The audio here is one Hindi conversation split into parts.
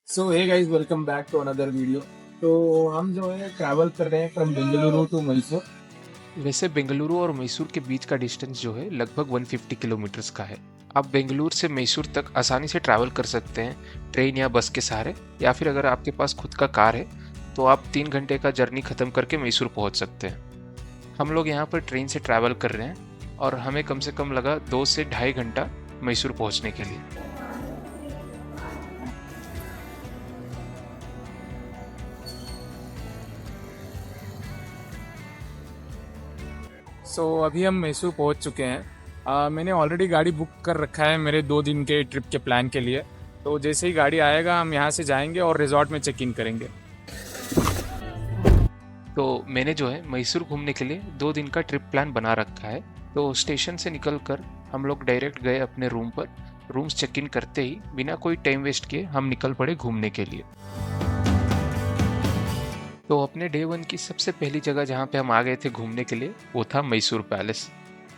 So hey guys, welcome back to another video. तो हम जो है ट्रैवल कर रहे हैं फ्रॉम बेंगलुरु टू मैसूर। वैसे बेंगलुरु और मैसूर के बीच का डिस्टेंस जो है लगभग 150 किलोमीटर्स का है। आप बेंगलुरु से मैसूर तक आसानी से ट्रैवल कर सकते हैं ट्रेन या बस के सहारे, या फिर अगर आपके पास खुद का कार है तो आप 3 घंटे का जर्नी ख़त्म करके मैसूर पहुंच सकते हैं। हम लोग यहाँ पर ट्रेन से ट्रैवल कर रहे हैं और हमें कम से कम लगा 2 से ढाई घंटा मैसूर पहुँचने के लिए। सो अभी हम मैसूर पहुंच चुके हैं। मैंने ऑलरेडी गाड़ी बुक कर रखा है मेरे 2 दिन के ट्रिप के प्लान के लिए। तो जैसे ही गाड़ी आएगा हम यहाँ से जाएंगे और रिजॉर्ट में चेक इन करेंगे। तो मैंने जो है मैसूर घूमने के लिए 2 दिन का ट्रिप प्लान बना रखा है। तो स्टेशन से निकलकर हम लोग डायरेक्ट गए अपने रूम पर। रूम्स चेक इन करते ही बिना कोई टाइम वेस्ट किए हम निकल पड़े घूमने के लिए। तो अपने डे 1 की सबसे पहली जगह जहाँ पे हम आ गए थे घूमने के लिए वो था Mysore palace,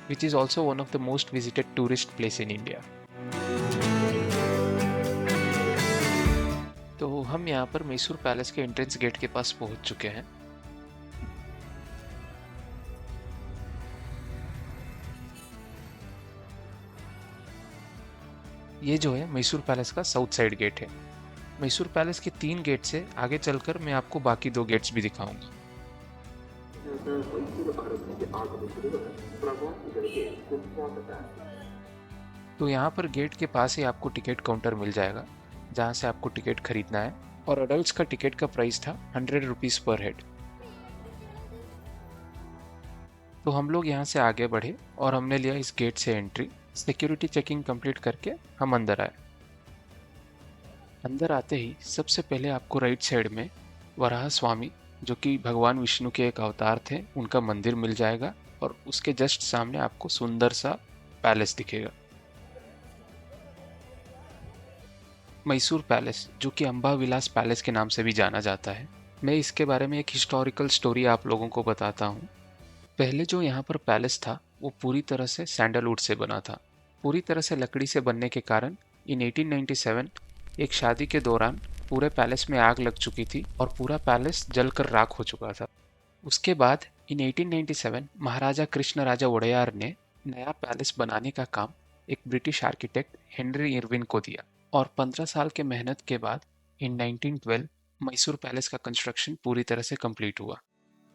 which is also one of the most visited tourist place in India. तो हम यहाँ पर मैसूर पैलेस के एंट्रेंस गेट के पास पहुँच चुके हैं। ये जो है मैसूर पैलेस का साउथ साइड गेट है। मैसूर पैलेस के 3 गेट से आगे चलकर मैं आपको बाकी 2 गेट्स भी दिखाऊंगा। तो यहाँ पर गेट के पास ही आपको टिकट काउंटर मिल जाएगा जहाँ से आपको टिकट खरीदना है, और अडल्ट्स का टिकट का प्राइस था 100 रुपीज़ पर हेड। तो हम लोग यहाँ से आगे बढ़े और हमने लिया इस गेट से एंट्री। सिक्योरिटी चेकिंग कंप्लीट करके हम अंदर आए। अंदर आते ही सबसे पहले आपको राइट साइड में वराह स्वामी, जो कि भगवान विष्णु के एक अवतार थे, उनका मंदिर मिल जाएगा, और उसके जस्ट सामने आपको सुंदर सा पैलेस दिखेगा। मैसूर पैलेस, जो कि अंबा विलास पैलेस के नाम से भी जाना जाता है। मैं इसके बारे में एक हिस्टोरिकल स्टोरी आप लोगों को बताता हूँ। पहले जो यहाँ पर पैलेस था वो पूरी तरह से सैंडलवुड से बना था। पूरी तरह से लकड़ी से बनने के कारण इन 1897 एक शादी के दौरान पूरे पैलेस में आग लग चुकी थी और पूरा पैलेस जलकर राख हो चुका था। उसके बाद इन 1897 महाराजा कृष्ण राजा वोडेयार ने नया पैलेस बनाने का काम एक ब्रिटिश आर्किटेक्ट हेनरी इरविन को दिया, और 15 साल के मेहनत के बाद इन 1912 मैसूर पैलेस का कंस्ट्रक्शन पूरी तरह से कंप्लीट हुआ।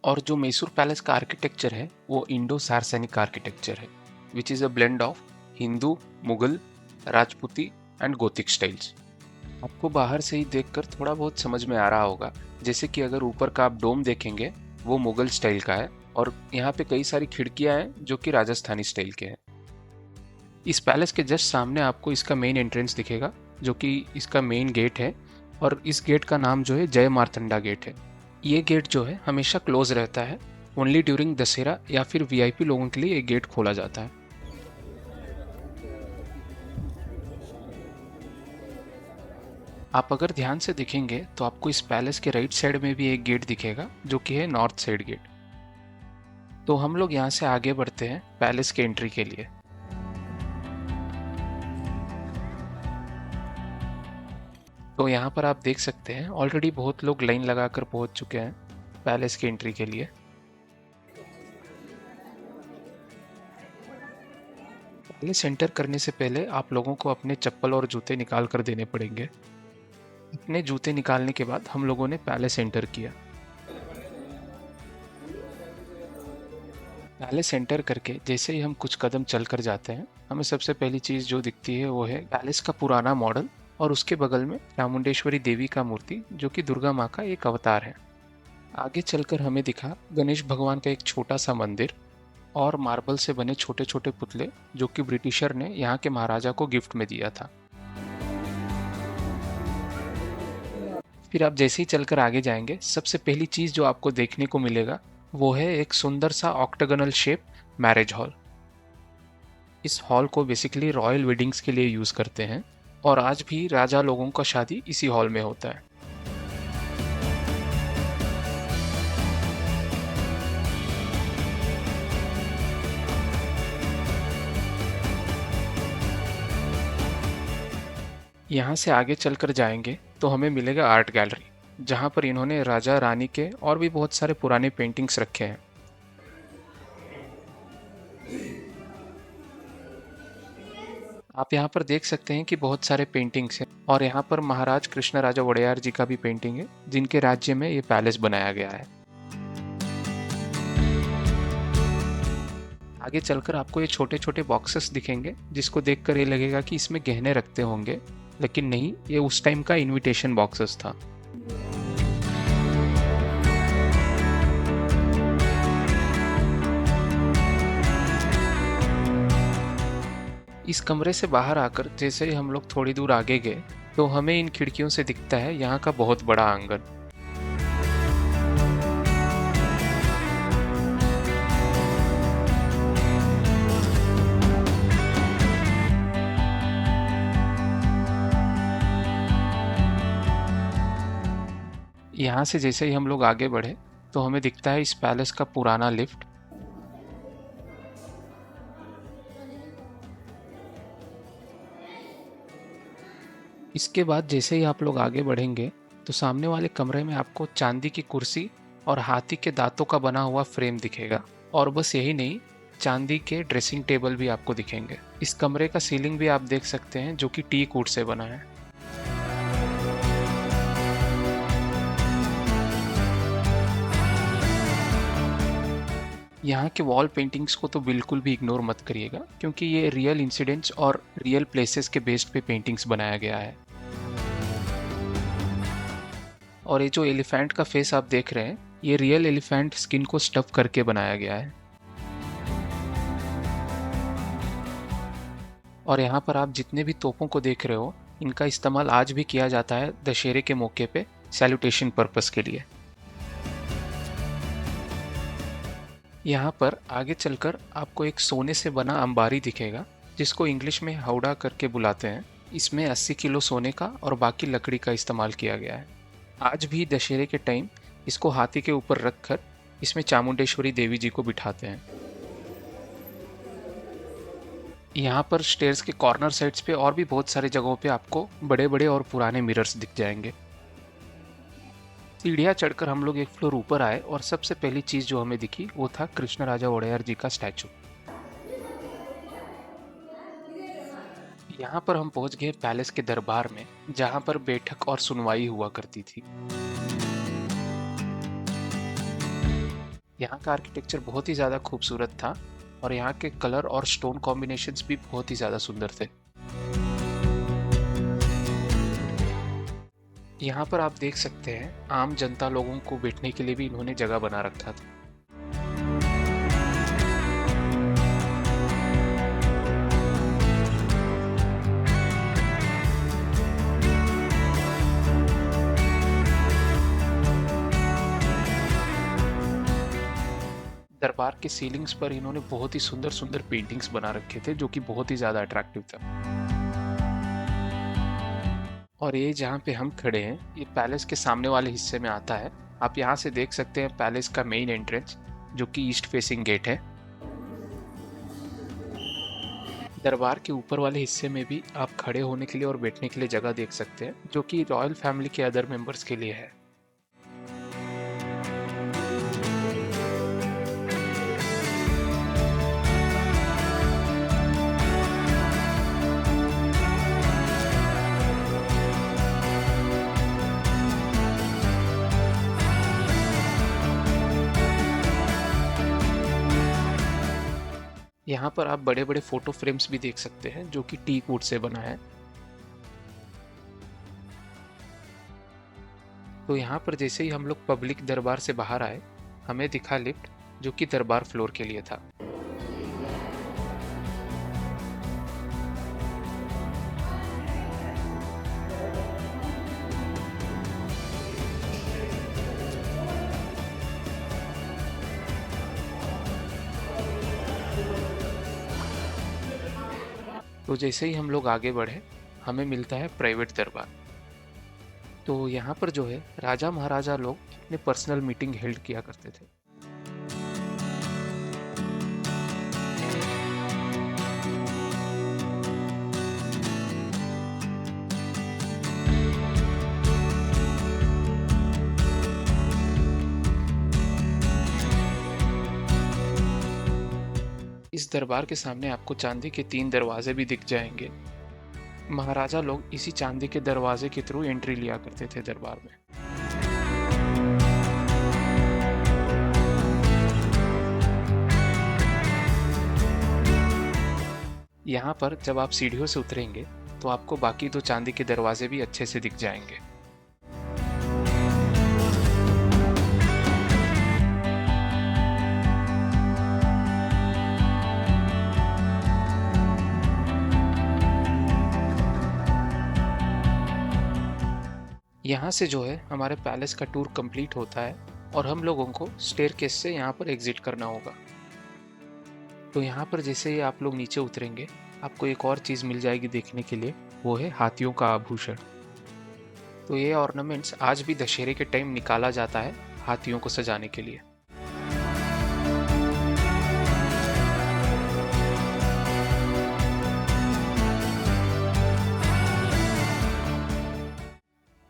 और जो मैसूर पैलेस का आर्किटेक्चर है वो इंडो सार्सनिक आर्किटेक्चर है, which is a blend of Hindu, Mughal, राजपूती एंड गोथिक स्टाइल्स। आपको बाहर से ही देखकर थोड़ा बहुत समझ में आ रहा होगा, जैसे कि अगर ऊपर का आप डोम देखेंगे वो मुगल स्टाइल का है, और यहाँ पे कई सारी खिड़कियाँ हैं जो कि राजस्थानी स्टाइल के हैं। इस पैलेस के जस्ट सामने आपको इसका मेन एंट्रेंस दिखेगा, जो कि इसका मेन गेट है, और इस गेट का नाम जो है जय मार्तंडा गेट है। ये गेट जो है हमेशा क्लोज रहता है, ओनली ड्यूरिंग दशहरा या फिर वीआईपी लोगों के लिए ये गेट खोला जाता है। आप अगर ध्यान से देखेंगे तो आपको इस पैलेस के राइट साइड में भी एक गेट दिखेगा, जो कि है नॉर्थ साइड गेट। तो हम लोग यहाँ से आगे बढ़ते हैं पैलेस के एंट्री के लिए। तो यहाँ पर आप देख सकते हैं ऑलरेडी बहुत लोग लाइन लगाकर पहुँच चुके हैं पैलेस की एंट्री के लिए। पैलेस एंटर करने से पहले आप लोगों को अपने चप्पल और जूते निकाल कर देने पड़ेंगे। अपने जूते निकालने के बाद हम लोगों ने पैलेस एंटर किया। पैलेस एंटर करके जैसे ही हम कुछ कदम चल कर जाते हैं, हमें सबसे पहली चीज़ जो दिखती है वो है पैलेस का पुराना मॉडल और उसके बगल में चामुंडेश्वरी देवी का मूर्ति जो कि दुर्गा माँ का एक अवतार है। आगे चलकर हमें दिखा गणेश भगवान का एक छोटा सा मंदिर और मार्बल से बने छोटे छोटे पुतले जो कि ब्रिटिशर ने यहाँ के महाराजा को गिफ्ट में दिया था। फिर आप जैसे ही चलकर आगे जाएंगे, सबसे पहली चीज जो आपको देखने को मिलेगा वो है एक सुंदर सा ऑक्टागोनल शेप मैरिज हॉल। इस हॉल को बेसिकली रॉयल वेडिंग्स के लिए यूज करते हैं और आज भी राजा लोगों का शादी इसी हॉल में होता है। यहाँ से आगे चलकर जाएंगे तो हमें मिलेगा आर्ट गैलरी, जहाँ पर इन्होंने राजा रानी के और भी बहुत सारे पुराने पेंटिंग्स रखे हैं। आप यहाँ पर देख सकते हैं कि बहुत सारे पेंटिंग्स हैं और यहाँ पर महाराज कृष्ण राजा वोडेयार जी का भी पेंटिंग है जिनके राज्य में ये पैलेस बनाया गया है। आगे चलकर आपको ये छोटे छोटे बॉक्सेस दिखेंगे जिसको देखकर ये लगेगा कि इसमें गहने रखते होंगे, लेकिन नहीं, ये उस टाइम का इनविटेशन बॉक्सेस था। इस कमरे से बाहर आकर जैसे ही हम लोग थोड़ी दूर आगे गए तो हमें इन खिड़कियों से दिखता है यहाँ का बहुत बड़ा आंगन। यहाँ से जैसे ही हम लोग आगे बढ़े तो हमें दिखता है इस पैलेस का पुराना लिफ्ट। इसके बाद जैसे ही आप लोग आगे बढ़ेंगे तो सामने वाले कमरे में आपको चांदी की कुर्सी और हाथी के दांतों का बना हुआ फ्रेम दिखेगा। और बस यही नहीं, चांदी के ड्रेसिंग टेबल भी आपको दिखेंगे। इस कमरे का सीलिंग भी आप देख सकते हैं जो कि टीक वुड से बना है। यहाँ के वॉल पेंटिंग्स को तो बिल्कुल भी इग्नोर मत करिएगा क्योंकि ये रियल इंसिडेंट्स और रियल प्लेसेस के बेस्ड पे पेंटिंग्स बनाया गया है। और ये जो एलिफेंट का फेस आप देख रहे हैं, ये रियल एलिफेंट स्किन को स्टफ करके बनाया गया है। और यहाँ पर आप जितने भी तोपों को देख रहे हो, इनका इस्तेमाल आज भी किया जाता है दशहरे के मौके पे सैल्यूटेशन पर्पस के लिए। यहाँ पर आगे चलकर आपको एक सोने से बना अंबारी दिखेगा जिसको इंग्लिश में हावड़ा करके बुलाते हैं। इसमें 80 किलो सोने का और बाकी लकड़ी का इस्तेमाल किया गया है। आज भी दशहरे के टाइम इसको हाथी के ऊपर रखकर इसमें चामुंडेश्वरी देवी जी को बिठाते हैं। यहाँ पर स्टेयर्स के कॉर्नर साइड्स पे और भी बहुत सारे जगहों पे आपको बड़े बड़े और पुराने मिरर्स दिख जाएंगे। सीढ़ियाँ चढ़कर हम लोग एक फ्लोर ऊपर आए और सबसे पहली चीज जो हमें दिखी वो था कृष्ण राजा वोडेयार जी का स्टैचू। यहाँ पर हम पहुंच गए पैलेस के दरबार में, जहाँ पर बैठक और सुनवाई हुआ करती थी। यहाँ का आर्किटेक्चर बहुत ही ज्यादा खूबसूरत था और यहाँ के कलर और स्टोन कॉम्बिनेशंस भी बहुत ही ज्यादा सुंदर थे। यहाँ पर आप देख सकते हैं आम जनता लोगों को बैठने के लिए भी इन्होंने जगह बना रखा था। दरबार के सीलिंग्स पर इन्होंने बहुत ही सुंदर सुंदर पेंटिंग्स बना रखे थे जो कि बहुत ही ज्यादा अट्रैक्टिव था। और ये जहाँ पे हम खड़े हैं ये पैलेस के सामने वाले हिस्से में आता है। आप यहाँ से देख सकते हैं पैलेस का मेन एंट्रेंस जो कि ईस्ट फेसिंग गेट है। दरबार के ऊपर वाले हिस्से में भी आप खड़े होने के लिए और बैठने के लिए जगह देख सकते हैं जो कि रॉयल फैमिली के अदर मेंबर्स के लिए है। यहाँ पर आप बड़े बड़े फोटो फ्रेम्स भी देख सकते हैं जो कि टीक वुड से बना है। तो यहाँ पर जैसे ही हम लोग पब्लिक दरबार से बाहर आए, हमें दिखा लिफ्ट जो कि दरबार फ्लोर के लिए था। तो जैसे ही हम लोग आगे बढ़े, हमें मिलता है प्राइवेट दरबार। तो यहाँ पर जो है राजा महाराजा लोग अपने पर्सनल मीटिंग हेल्ड किया करते थे। इस दरबार के सामने आपको चांदी के 3 दरवाजे भी दिख जाएंगे। महाराजा लोग इसी चांदी के दरवाजे के थ्रू एंट्री लिया करते थे दरबार में। यहाँ पर जब आप सीढ़ियों से उतरेंगे तो आपको बाकी 2 चांदी के दरवाजे भी अच्छे से दिख जाएंगे। यहाँ से जो है हमारे पैलेस का टूर कंप्लीट होता है और हम लोगों को स्टेयरकेस से यहाँ पर एग्जिट करना होगा। तो यहाँ पर जैसे ही आप लोग नीचे उतरेंगे, आपको एक और चीज़ मिल जाएगी देखने के लिए, वो है हाथियों का आभूषण। तो ये ऑर्नामेंट्स आज भी दशहरे के टाइम निकाला जाता है हाथियों को सजाने के लिए।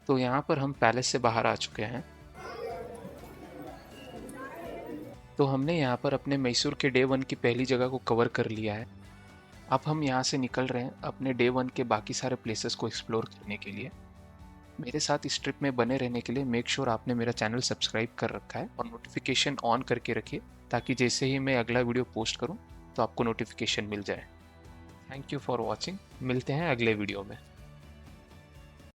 तो यहाँ पर हम पैलेस से बाहर आ चुके हैं। तो हमने यहाँ पर अपने मैसूर के डे 1 की पहली जगह को कवर कर लिया है। अब हम यहाँ से निकल रहे हैं अपने डे 1 के बाकी सारे प्लेसेस को एक्सप्लोर करने के लिए। मेरे साथ इस ट्रिप में बने रहने के लिए मेक श्योर आपने मेरा चैनल सब्सक्राइब कर रखा है और नोटिफिकेशन ऑन करके रखिए, ताकि जैसे ही मैं अगला वीडियो पोस्ट करूँ तो आपको नोटिफिकेशन मिल जाए। Thank you for watching. मिलते हैं अगले वीडियो में।